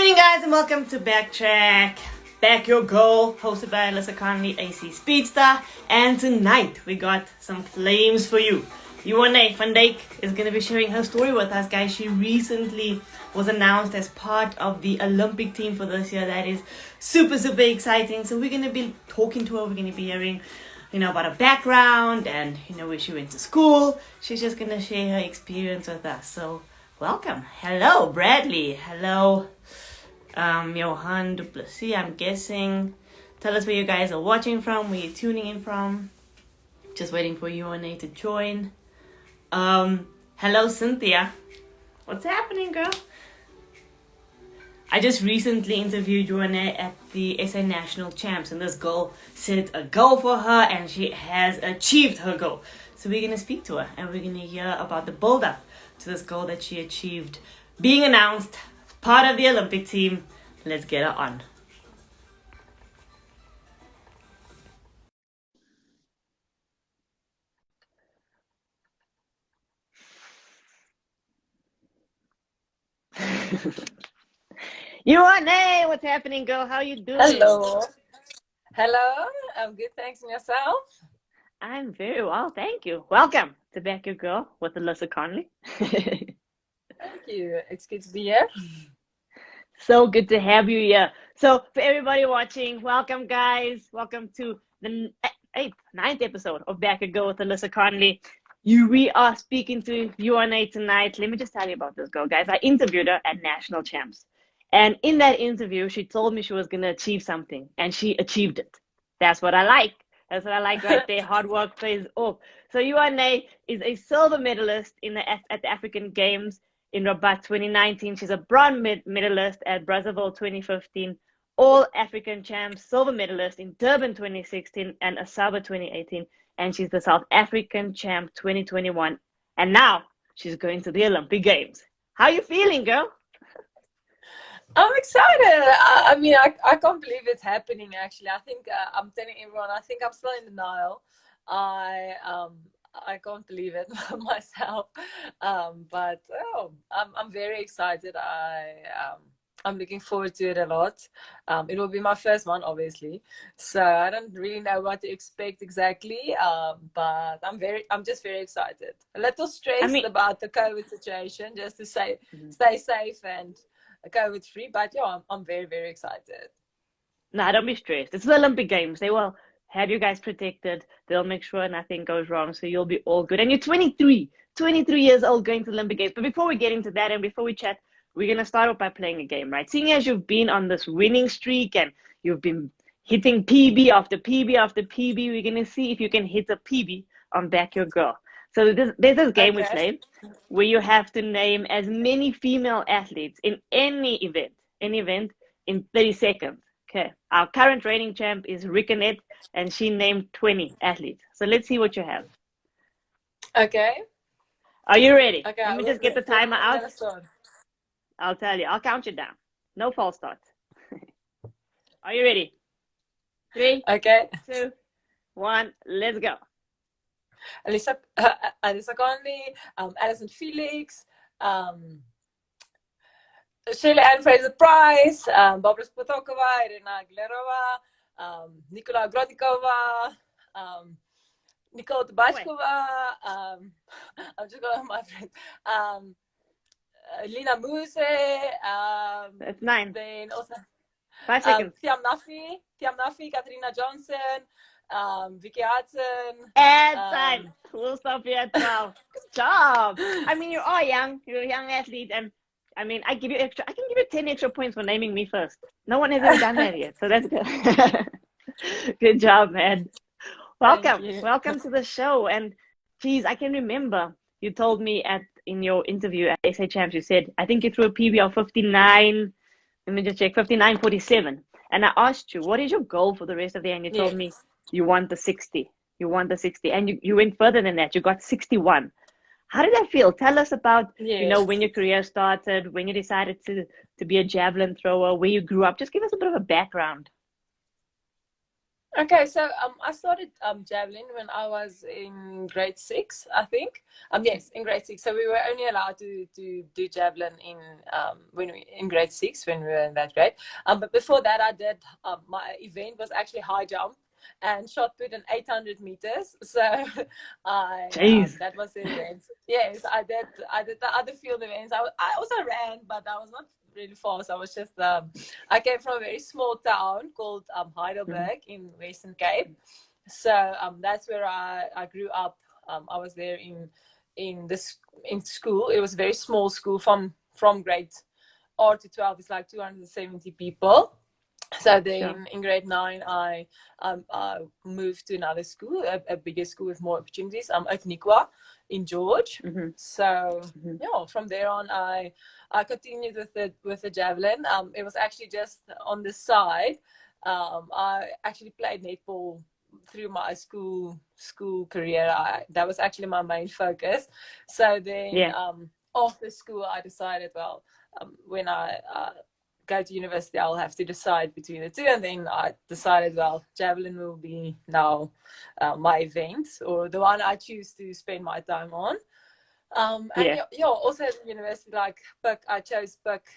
evening, guys, and welcome to Backtrack. Back Your Goal, hosted by Alyssa, Conley, AC Speedster. And tonight, we got some flames for you. Jo-Ané van Dijk is going to be sharing her story with us, guys. She recently was announced as part of the Olympic team for this year. That is super exciting. So we're going to be talking to her. We're going to be hearing, about her background and, where she went to school. She's just going to share her experience with us. So welcome. Hello, Bradley. Hello, Johan Duplessis, I'm guessing. Tell us where you guys are watching from, where you're tuning in from. Just waiting for Jo-Ané to join. Hello, Cynthia. What's happening, girl? I just recently interviewed Jo-Ané at the SA National Champs, and this girl set a goal for her, and she has achieved her goal. So we're going to speak to her, and we're going to hear about the build-up to this goal that she achieved, being announced part of the Olympic team. Let's get her on. Jo-Ané, what's happening, girl? How you doing? Hello. I'm good, thanks. And yourself? I'm very well, thank you. Welcome to Back Your Girl with Alyssa Conley. Thank you. It's good to be here. So good to have you here. So for everybody watching, welcome, guys. Welcome to the ninth episode of Back Your Girl with Alyssa Conley. We are speaking to Jo-Ané tonight. Let me just tell you about this girl, guys. I interviewed her at National Champs. And in that interview, she told me she was going to achieve something, and she achieved it. That's what I like. That's what I like right there. Hard work pays off. So Jo-Ané is a silver medalist at the African Games in Rabat 2019. She's a bronze medalist at Brazzaville 2015, All African Champs silver medalist in Durban 2016 and Asaba 2018. And she's the South African Champ 2021. And now she's going to the Olympic Games. How are you feeling, girl? I'm excited. I can't believe it's happening, actually. I think I'm telling everyone, I think I'm still in denial. I can't believe it myself. I'm very excited. I'm looking forward to it a lot. It will be my first one, obviously. So I don't really know what to expect exactly. But I'm just very excited. A little stressed about the COVID situation, just to say, stay safe and COVID free. But yeah, I'm very excited. Nah, don't be stressed. It's the Olympic Games. They will have you guys protected. They'll make sure nothing goes wrong. So you'll be all good. And you're 23 years old going to the Olympic Games. But before we get into that and before we chat, we're going to start off by playing a game, right? Seeing as you've been on this winning streak and you've been hitting PB after PB after PB, we're going to see if you can hit a PB on Back Your Girl. So there's this game we play where you have to name as many female athletes in any event in 30 seconds. Okay. Our current reigning champ is Rickanet, and she named 20 athletes. So let's see what you have. Okay. Are you ready? Okay. Let me just get the timer out. I'll tell you. I'll count you down. No false starts. Are you ready? 3, okay. 2, 1, let's go. Alyssa Conley, Alison Felix, Shirley Ann Fraser-Price, Barbara Spotokova, Irina Glerova, Nikola Grotikova, Nicole Tabashkova, I'm just going to my friend, Lina Muse, that's 9. Then also 5 seconds. Tiam Nafi, Katrina Johnson, Vicky Hudson. And time. We'll stop here at 12. Good job. I mean, you are young. You're a young athlete, and I mean, I can give you 10 extra points for naming me first. No one has ever done that yet, so that's good. Good job, man. Welcome to the show. And geez, I can remember you told me in your interview at SA Champs, you said, I think you threw a PB of 59. Let me just check, 59.47. And I asked you, what is your goal for the rest of the year? And you told me you want the 60. You want the 60. And you went further than that. You got 61. How did that feel? Tell us about, when your career started, when you decided to be a javelin thrower, where you grew up. Just give us a bit of a background. Okay, so I started javelin when I was in grade 6, I think. Yes, in grade 6. So we were only allowed to do javelin in when we in grade 6 when we were in that grade. But before that, I did my event was actually high jump and shot put in 800 meters. So I Jeez. that was the event. Yes, I did the other field events. I also ran, but I was not really fast. I was just I came from a very small town called Mm-hmm. Heidelberg in Western Cape. So that's where I grew up. I was there in school. It was a very small school from grade R to 12. It's like 270 people. So Sure. then in grade 9, I moved to another school, a bigger school with more opportunities, at Nikwa in George. Mm-hmm. So Mm-hmm. yeah, from there on, I continued with the javelin. It was actually just on the side. I actually played netball through my school career. That was actually my main focus. So then Yeah. after school, I decided, well, when I go to university, I'll have to decide between the two. And then I decided, well, javelin will be now my event, or the one I choose to spend my time on. And Yeah. yeah, also at the university, like Puck, I chose Puck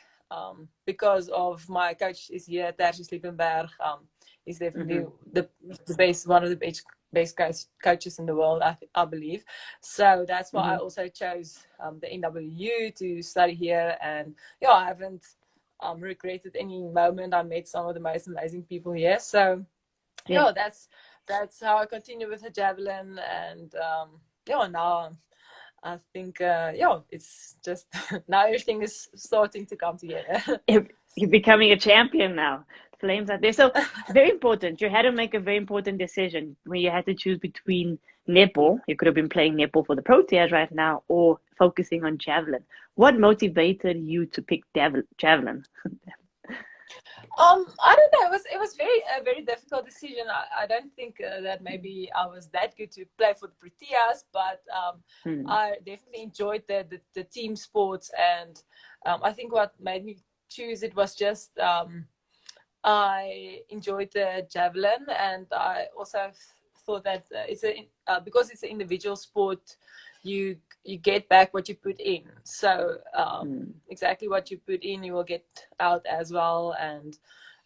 because of my coach is here, Terje Sliepenberg. He's definitely Mm-hmm. the best, one of the best coaches in the world, I believe. So that's why I Mm-hmm. also chose the NWU to study here. And yeah, I haven't regretted any moment. I met some of the most amazing people here. So Yeah. yeah, that's how I continue with the javelin. And yeah, now I think yeah, it's just now everything is starting to come together. You're becoming a champion now. Flames out there. So very important. You had to make a very important decision when you had to choose between netball. You could have been playing netball for the Proteas right now, or focusing on javelin. What motivated you to pick javelin? I don't know. It was very a very difficult decision. I don't think that maybe I was that good to play for the Proteas, but Hmm. I definitely enjoyed the team sports, and I think what made me choose it was just I enjoyed the javelin, and I also thought that because it's an individual sport, you get back what you put in. So Hmm. exactly what you put in, you will get out as well. And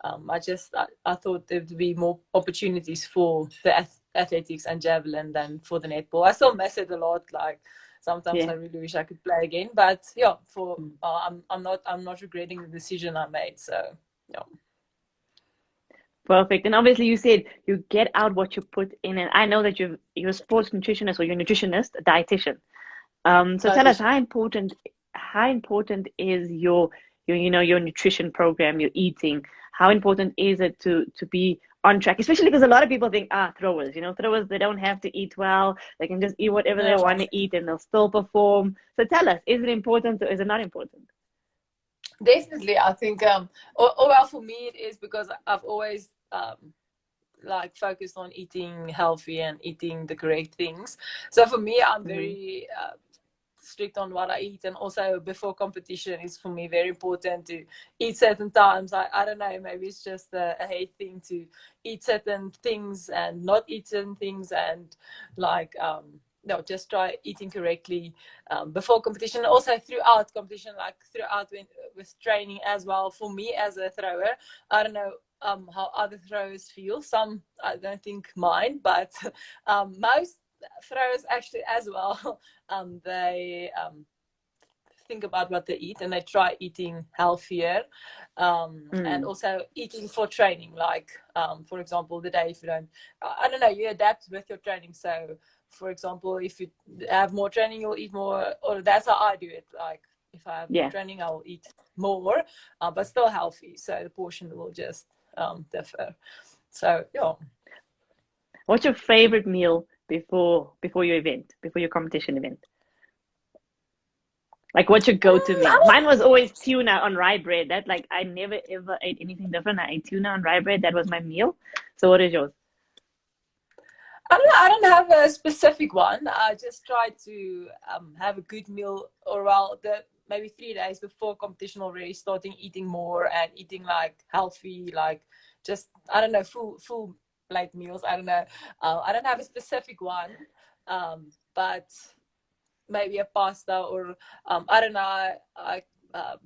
I thought there would be more opportunities for the athletics and javelin than for the netball. I still miss it a lot. Like sometimes I Yeah. really wish I could play again. But yeah, for Hmm. I'm not regretting the decision I made. So yeah. Perfect. And obviously, you said you get out what you put in, and I know that you're a sports nutritionist, or you're a nutritionist, a dietitian. So tell us, Dietitian. how important is your nutrition program, your eating? How important is it to be on track? Especially because a lot of people think, throwers, they don't have to eat well. They can just eat whatever they No, want to eat and they'll still perform. So tell us, is it important or is it not important? definitely. I think well, for me it is because I've always like focused on eating healthy and eating the correct things. So for me, I'm Mm-hmm. very strict on what I eat, and also before competition is for me very important to eat certain times. I don't know, maybe it's just a hate thing to eat certain things and not eat certain things, and like no, just try eating correctly before competition, also throughout competition, like throughout with training as well. For me as a thrower, I don't know how other throwers feel. Some I don't think mind, but most throwers actually as well. They think about what they eat and they try eating healthier, and Mm. also eating for training. Like for example, the day if you don't, I don't know, you adapt with your training. So for example, if you have more training, you'll eat more, or that's how I do it. Like if I have more Yeah. training, I will eat more, but still healthy. So the portion will just differ. So yeah. What's your favorite meal before your event, before your competition event? Like, what's your go-to I meal? Mine was always tuna on rye bread. That, like, I never ever ate anything different. I ate tuna on rye bread. That was my meal. So what is yours? I don't have a specific one. I just try to have a good meal, or well, the maybe 3 days before competition already starting eating more and eating like healthy, like just I don't know, full late meals. I don't know. I don't have a specific one, but maybe a pasta or I don't know.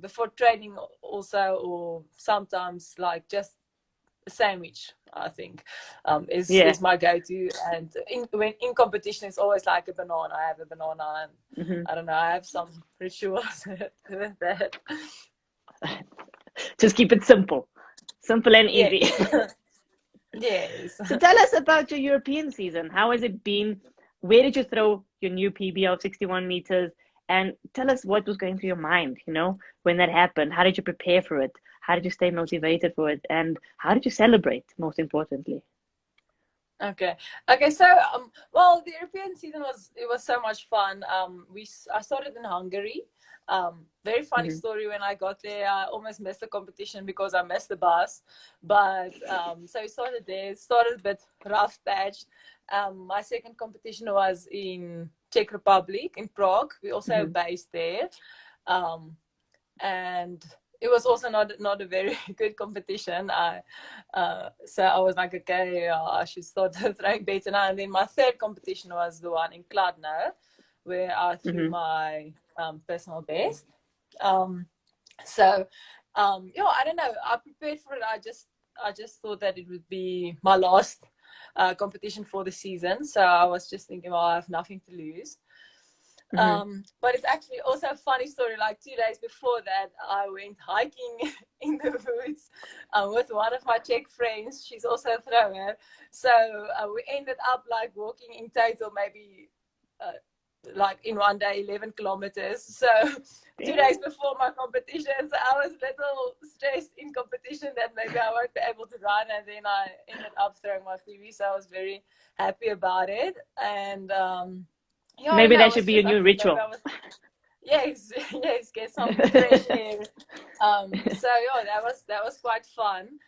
Before training also, or sometimes like just a sandwich. I think is my go-to. And when in competition, it's always like a banana. I have a banana, and I don't know. I have some rituals with that. Just keep it simple and easy. Yes. Yes. So tell us about your European season. How has it been? Where did you throw your new PB of 61 meters? And tell us what was going through your mind, when that happened. How did you prepare for it? How did you stay motivated for it? And how did you celebrate, most importantly? Okay. So well, the European season was so much fun. I started in Hungary. Very funny story. When I got there, I almost missed the competition because I missed the bus. But so we started there. Started a bit rough patch. My second competition was in Czech Republic, in Prague. We also have based there, and it was also not a very good competition. So I was like, okay, I should start throwing better now. And then my third competition was the one in Kladno, where I threw my personal best. So I don't know. I prepared for it. I just thought that it would be my last competition for the season. So I was just thinking, well, I have nothing to lose. But it's actually also a funny story. Like 2 days before that, I went hiking in the woods with one of my Czech friends. She's also a thrower. So we ended up like walking in total maybe like in one day 11 kilometers. So 2 days before my competition, so I was a little stressed in competition that maybe I won't be able to run, and then I ended up throwing my PB. So I was very happy about it. And maybe that should be a new ritual. Yes, get some fresh air. So that was quite fun.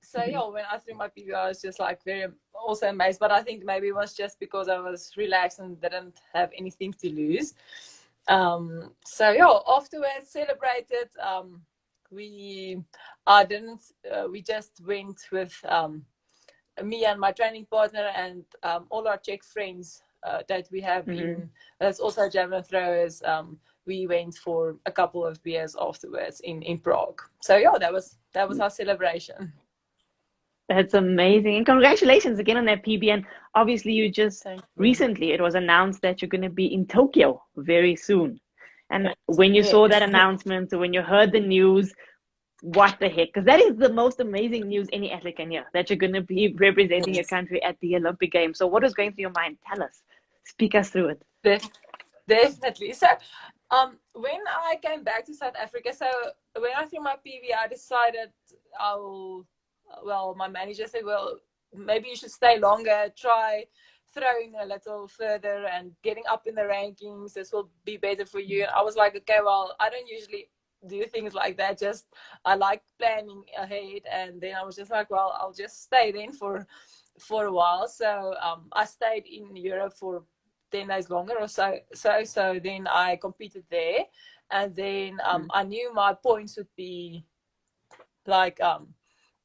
So when I threw my PB, I was just like very also amazed. But I think maybe it was just because I was relaxed and didn't have anything to lose. Afterwards celebrated. We just went with me and my training partner and all our Czech friends that we have that's also javelin throwers. We went for a couple of beers afterwards in Prague. So that was our celebration. That's amazing. And congratulations again on that PB. And obviously you just recently it was announced that you're going to be in Tokyo very soon. And when you saw that announcement, or when you heard the news, what the heck? Because that is the most amazing news any athlete can hear, that you're going to be representing your country at the Olympic Games. So what was going through your mind? Tell us. Speak us through it. Definitely. So when I came back to South Africa, so when I threw my PB, I decided my manager said, well, maybe you should stay longer, try throwing a little further and getting up in the rankings. This will be better for you. And I was like, okay, well, I don't usually do things like that. Just I like planning ahead. And then I was just like, well, I'll just stay then for a while. So I stayed in Europe for 10 days longer or so. So then I competed there, and then I knew my points would be like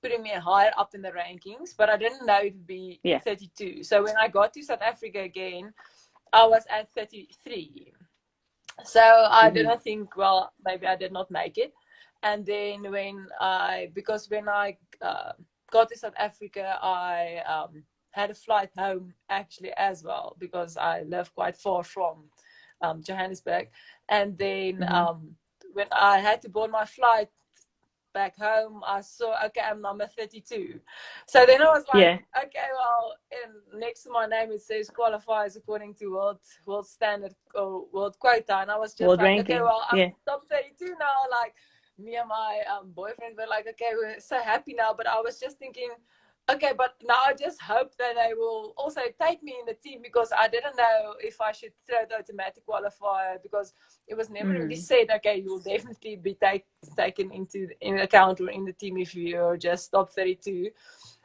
putting me higher up in the rankings, but I didn't know it would be 32. So when I got to South Africa again, I was at 33. So I didn't think, well, maybe I did not make it. And then when I got to South Africa, I had a flight home actually as well, because I live quite far from Johannesburg. And then when I had to board my flight back home, I saw, okay, I'm number 32. So then I was like, okay, well, next to my name it says qualifiers according to world standard or world quota. And I was just world like, ranking. Okay, well, I'm top 32 now. Like, me and my boyfriend were like, okay, we're so happy now. But I was just thinking, okay, but now I just hope that they will also take me in the team, because I didn't know if I should throw the automatic qualifier, because it was never really said, okay, you'll definitely be taken in account or in the team if you're just top 32.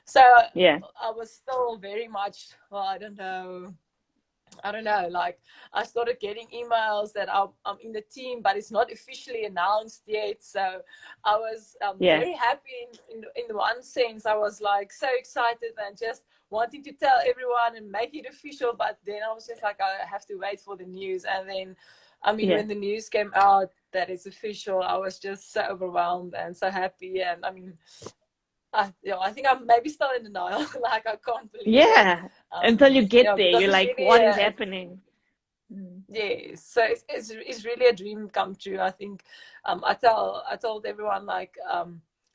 So I was still very much, well, I don't know I don't know, like I started getting emails that I'm in the team, but it's not officially announced yet. So I was Yeah, very happy in one sense. I was like so excited and just wanting to tell everyone and make it official. But then I was just like, I have to wait for the news. And then, I mean, yeah. when the news came out that it's official, I was just so overwhelmed and so happy. And I mean, I think I'm maybe still in denial. Like I can't believe it. Yeah. Until you get there, Because you're it's like, really what is happening? Mm. yes. So it's really a dream come true. I think I told everyone like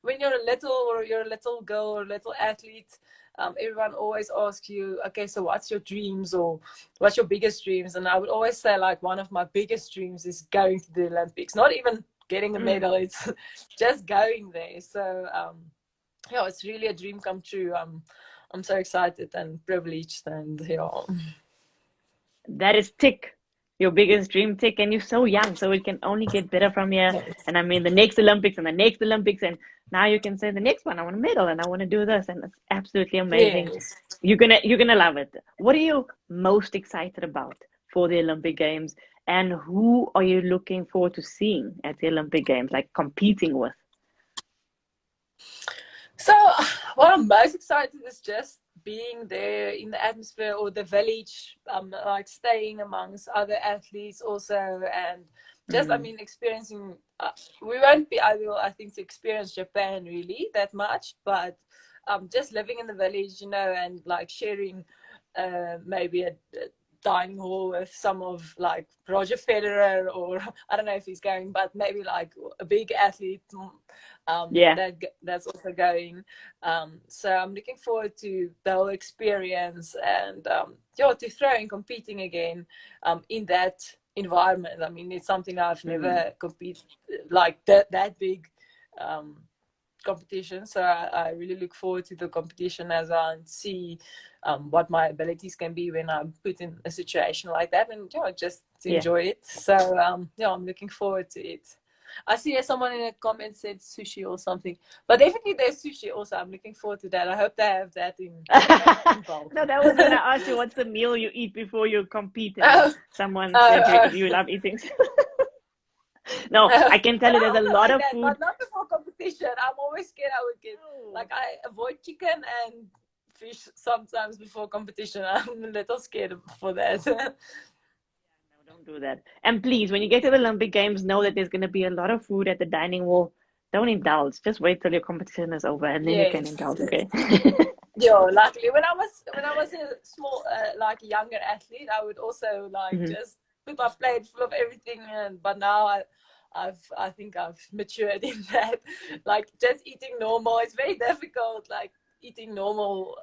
when you're a little girl or a little athlete, everyone always asks you, okay, so what's your dreams or what's your biggest dreams? And I would always say like one of my biggest dreams is going to the Olympics. Not even getting a Mm. medal, it's just going there. So yeah, it's really a dream come true. I'm so excited and privileged, and yeah. That is tick, your biggest dream tick, and you're so young, so it can only get better from here. Yes. And I mean, the next Olympics and the next Olympics, and now you can say the next one, I want a medal and I want to do this, and it's absolutely amazing. Yes. You're gonna love it. What are you most excited about for the Olympic Games, and who are you looking forward to seeing at the Olympic Games, like competing with? So, what I'm most excited is just being there in the atmosphere or the village, like staying amongst other athletes also, and just, I Mm. mean, experiencing. We won't be able, I think, to experience Japan really that much, but just living in the village, and like sharing maybe a dining hall with some of like Roger Federer, or I don't know if he's going, but maybe like a big athlete Yeah. that's also going. So I'm looking forward to the whole experience and to throw in competing again in that environment. I mean, it's something I've Mm. never competed like that big um, competition. So I really look forward to the competition as I see what my abilities can be when I'm put in a situation like that, and just to Yeah. enjoy it. So I'm looking forward to it. I see someone in a comment said sushi or something, but definitely there's sushi also. I'm looking forward to that. I hope they have that involved. No, that was gonna ask you what's the meal you eat before you compete, and then Oh, someone said oh, you oh. love eating. No, I can tell But you I there's a also lot like of that, food. but not before competition. I'm always scared I would get No. like I avoid chicken and fish sometimes before competition. I'm a little scared for that. No, don't do that. And please, when you get to the Olympic Games, know that there's going to be a lot of food at the dining hall. Don't indulge. Just wait till your competition is over, and then you can Yes. indulge. Okay. Yeah, luckily when I was a small like younger athlete, I would also like Mhm. just put my plate full of everything, and but now I think I've matured in that. Like just eating normal. It's very difficult, like eating normal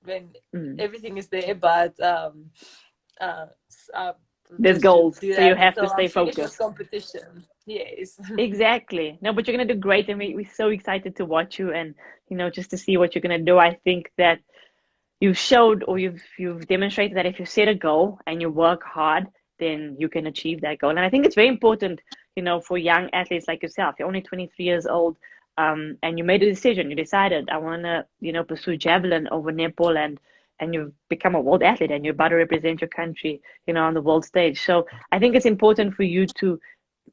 when Mhm. everything is there, but uh, I There's just should goals, do so you that have to until I'm stay finished with focused. competition. Yes. Exactly. No, but you're gonna do great, and we're so excited to watch you, and just to see what you're gonna do. I think that you've showed, or you've demonstrated that if you set a goal and you work hard, then you can achieve that goal. And I think it's very important, for young athletes like yourself. You're only 23 years old, and you made a decision. You decided I want to, pursue javelin over netball, and you've become a world athlete, and you're about to represent your country, on the world stage. So I think it's important for you to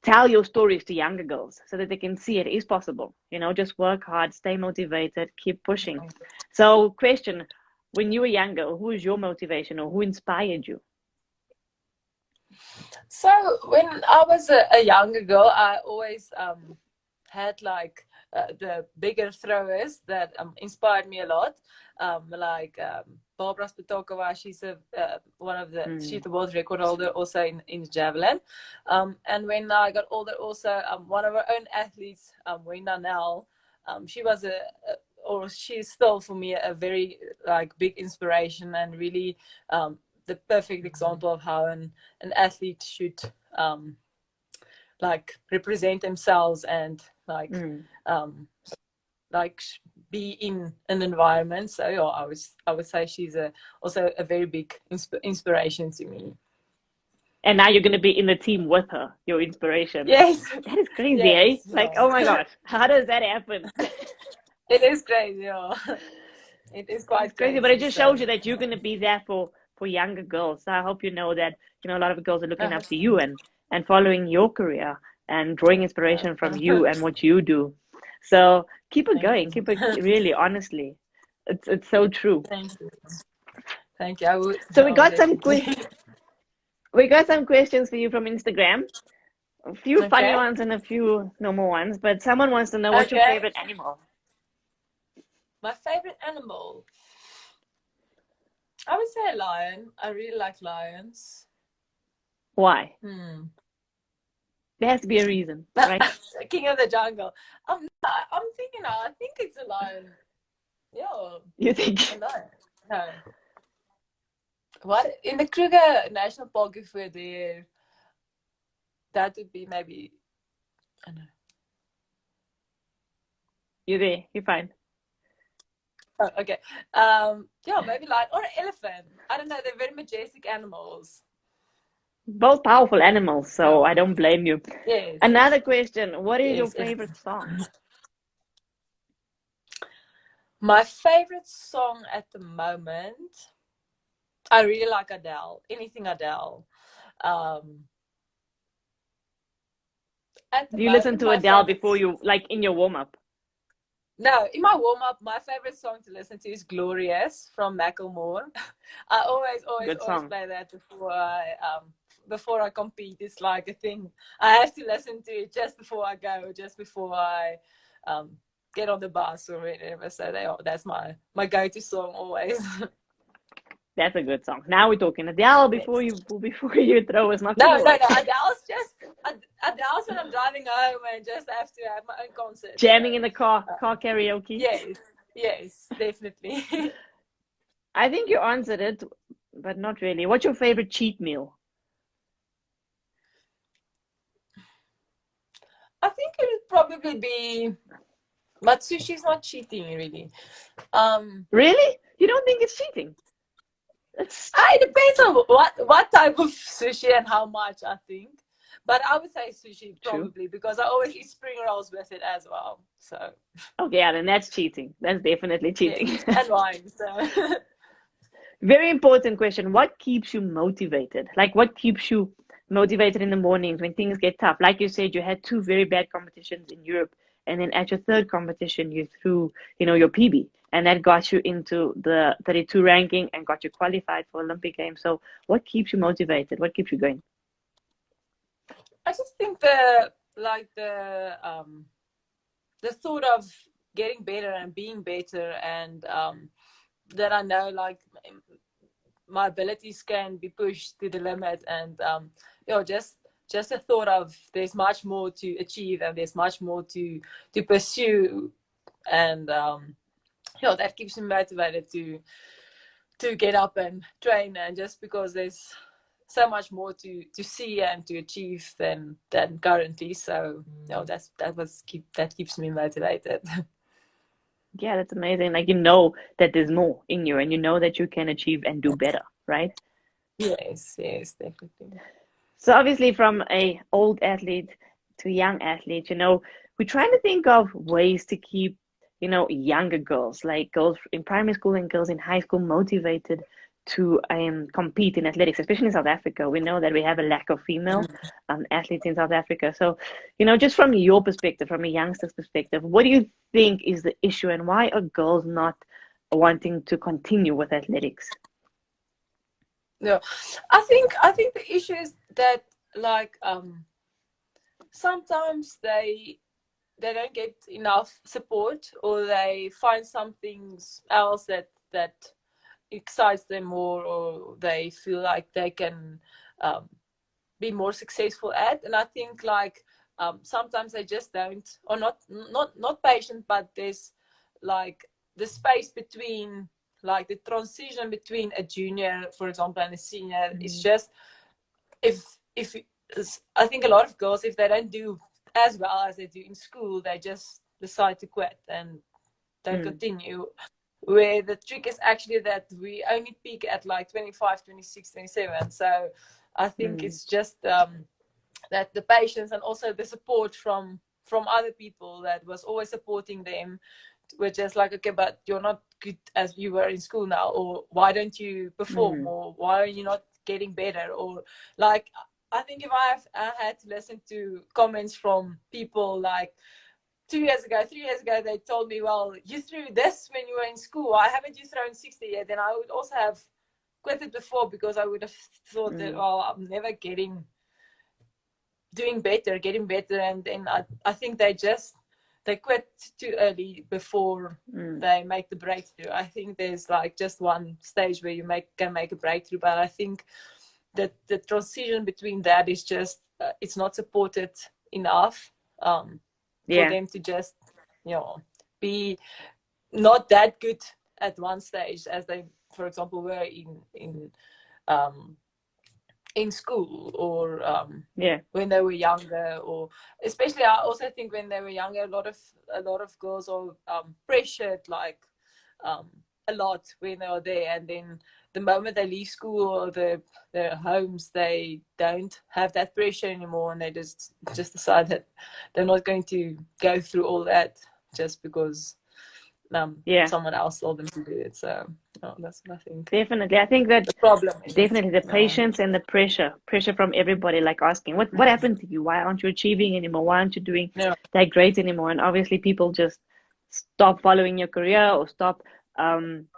tell your stories to younger girls so that they can see it is possible. Just work hard, stay motivated, keep pushing. So, question, when you were younger, who was your motivation, or who inspired you? So when I was a younger girl, I always had like the bigger throwers that inspired me a lot. Like Barbara Spitokova, she's Mm. the world record holder also in javelin. And when I got older, also one of our own athletes, Wenda Nell, she was or she's still for me a very like big inspiration and really the perfect example of how an athlete should like represent themselves and Mm. um, like be in an environment. So yeah, I would say she's also a very big inspiration to me. And now you're going to be in the team with her, your inspiration. Yes, That is crazy, eh? yes, Like, yeah. oh my gosh, how does that happen? It is crazy. Yeah, it is It is quite crazy, but it crazy. just So shows you that you're going to be there for for younger girls. So I hope you know that, a lot of girls are looking up to Uh-huh. you and following your career and drawing inspiration from you and what you do. So keep it Thank going. Keep it you. really, honestly. It's so true. Thank you. Thank you. I would. So I would definitely. we got some questions for you from Instagram. A few funny Okay. ones and a few normal ones, but someone wants to know what's your Okay. favorite animal? My favorite animal. I would say a lion. I really like lions. Why? Hmm. There has to be a reason, right? King of the jungle. I'm thinking. I think it's a lion. Yeah, You think? a lion. No. What in the Kruger National Park if we're there? That would be maybe. I don't know. You're there. You're fine. Oh, okay. Yeah, maybe lion or an elephant. I don't know. They're very majestic animals. Both powerful animals, so Yeah. I don't blame you. Yes. Another question. What is your Yes. favorite song? My favorite song at the moment, I really like Adele. Anything Adele. Um, at the Do you listen moment, to my Adele favorite. before you, like in your warm up? No, in my warm up, my favorite song to listen to is "Glorious" from Macklemore. I Good always song. play that before I compete. It's like a thing I have to listen to it just before I go, just before I um, get on the bus or whatever. So that's my go-to song always. That's a good song. Now we're talking. Adele before Yes. you throw is not No, gonna no, work. no. Adele's when I'm driving home and just have to have my own concert. So, Jamming in the car karaoke. yes, yes, definitely. I think you answered it, but not really. What's your favorite cheat meal? I think it would probably be, but sushi's not cheating really. Um, Really? You don't think it's cheating? It's it depends on what type of sushi and how much I think. But I would say sushi true. probably because I always eat spring rolls with it as well. So Okay, yeah, then that's cheating. That's definitely yes, cheating. and wine. So Very important question. What keeps you motivated? Like, what keeps you motivated in the mornings when things get tough? Like you said, you had two very bad competitions in Europe, and then at your third competition, you threw, your PB, and that got you into the 32 ranking and got you qualified for Olympic Games. So, what keeps you motivated? What keeps you going? I just think the thought of getting better and being better and that I know like my abilities can be pushed to the limit and just the thought of there's much more to achieve and there's much more to pursue and that keeps me motivated to get up and train and just because there's so much more to see and to achieve than currently. So that keeps me motivated. Yeah, that's amazing. Like, you know that there's more in you, and you know that you can achieve and do better, right? Yes, definitely. So obviously, from a old athlete to young athlete, we're trying to think of ways to keep, younger girls, like girls in primary school and girls in high school, motivated to compete in athletics, especially in South Africa. We know that we have a lack of female athletes in South Africa. So, just from your perspective, from a youngster's perspective, what do you think is the issue, and why are girls not wanting to continue with athletics? No, I think the issue is that like sometimes they don't get enough support or they find something else that excites them more or they feel like they can um, be more successful at. And I think like sometimes they just don't or not patient, but there's like the space between like the transition between a junior for example and a senior is just if I think a lot of girls if they don't do as well as they do in school they just decide to quit and don't Mm, continue where the trick is actually that we only peak at like 25, 26, 27. So I think mm, it's just that the patience and also the support from other people that was always supporting them were just like, okay, but you're not good as you were in school now, or why don't you perform, or why are you not getting better, or like, I think if I had to listen to comments from people like 2 years ago, 3 years ago, they told me, well, you threw this when you were in school. Why haven't you thrown 60 yet? Then I would also have quit it before, because I would have thought that, well, I'm never getting better. And then I think they quit too early before they make the breakthrough. I think there's like just one stage where you can make a breakthrough, but I think that the transition between that is just it's not supported enough for them to just be not that good at one stage as they, for example, were in school, or when they were younger, or especially I also think when they were younger, a lot of girls are pressured like a lot when they are there, and then the moment they leave school or their homes, they don't have that pressure anymore, and they just decide that they're not going to go through all that just because someone else told them to do it. So that's what I think. Definitely. I think that the problem is definitely the patience and the pressure from everybody, like asking what happened to you, why aren't you achieving anymore, why aren't you doing that great anymore? And obviously people just stop following your career or stop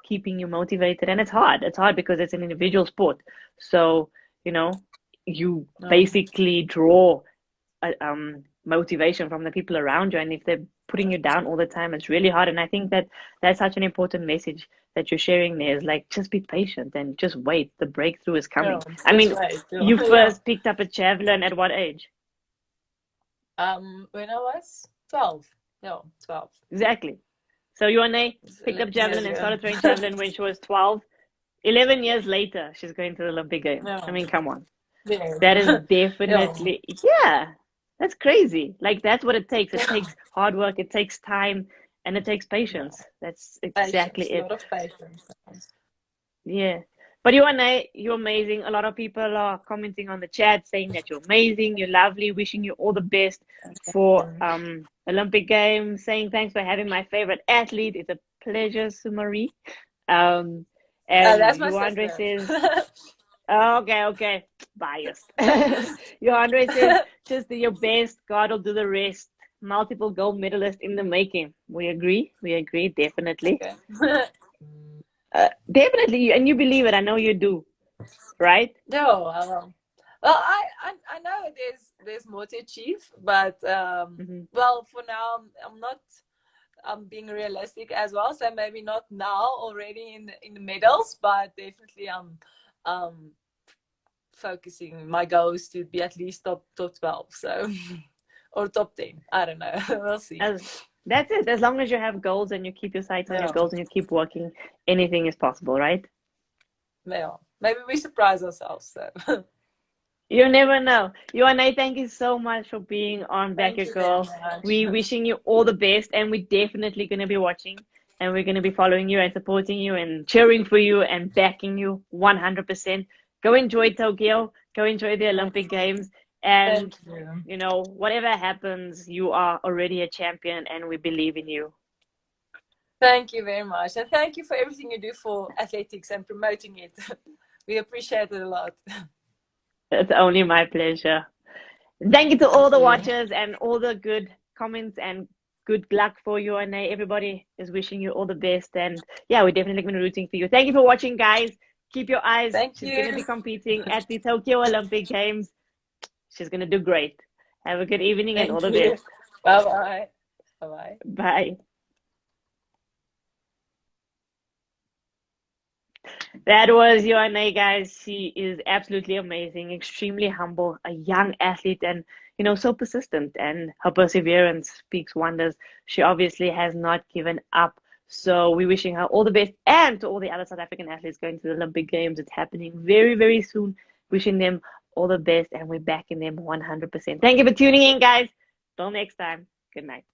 keeping you motivated, and it's hard because it's an individual sport, so you basically draw motivation from the people around you, and if they're putting you down all the time, it's really hard. And I think that that's such an important message that you're sharing there, is like, just be patient and just wait, the breakthrough is coming. I mean, you first picked up a javelin at what age? When I was 12. 12. Exactly. So Jo-Ané picked up javelin and started throwing javelin when she was 12. 11 years later, she's going to the Olympic Games. I mean, come on. That is definitely, that's crazy. Like, that's what it takes. It takes hard work, it takes time, and it takes patience. That's exactly it. A lot of patience. Yeah. But Jo-Ané, you're amazing. A lot of people are commenting on the chat saying that you're amazing, you're lovely, wishing you all the best for Olympic Games, saying thanks for having my favorite athlete. It's a pleasure, Sumari. And that's my Jo-Ané sister. says, okay, biased. Jo-Ané says, just do your best, God will do the rest. Multiple gold medalist in the making. We agree, definitely. Okay. Definitely, and you believe it. I know you do, right? No, well, I know there's more to achieve, but well, for now I'm not. I'm being realistic as well, so maybe not now already in the medals, but definitely I'm focusing. My goal is to be at least top 12, so or top 10. I don't know. We'll see. That's it. As long as you have goals and you keep your sights on your goals and you keep working, anything is possible, right? Yeah. Maybe we surprise ourselves. So. You never know. Jo-Ané, thank you so much for being on Back Your Girl. We're wishing you all the best, and we're definitely going to be watching, and we're going to be following you and supporting you and cheering for you and backing you 100%. Go enjoy Tokyo. Go enjoy the Olympic Games. And, whatever happens, you are already a champion, and we believe in you. Thank you very much. And thank you for everything you do for athletics and promoting it. We appreciate it a lot. It's only my pleasure. Thank you to all the watchers and all the good comments, and good luck for you. And everybody is wishing you all the best. And we're definitely going to be rooting for you. Thank you for watching, guys. Keep your eyes. She's going to be competing at the Tokyo Olympic Games. She's going to do great. Have a good evening and all the best. Bye-bye. Bye-bye. Bye. That was Jo-Ané, guys. She is absolutely amazing, extremely humble, a young athlete, and so persistent, and her perseverance speaks wonders. She obviously has not given up. So we're wishing her all the best, and to all the other South African athletes going to the Olympic Games. It's happening very, very soon. Wishing them all the best, and we're backing them 100%. Thank you for tuning in, guys. Till next time. Good night.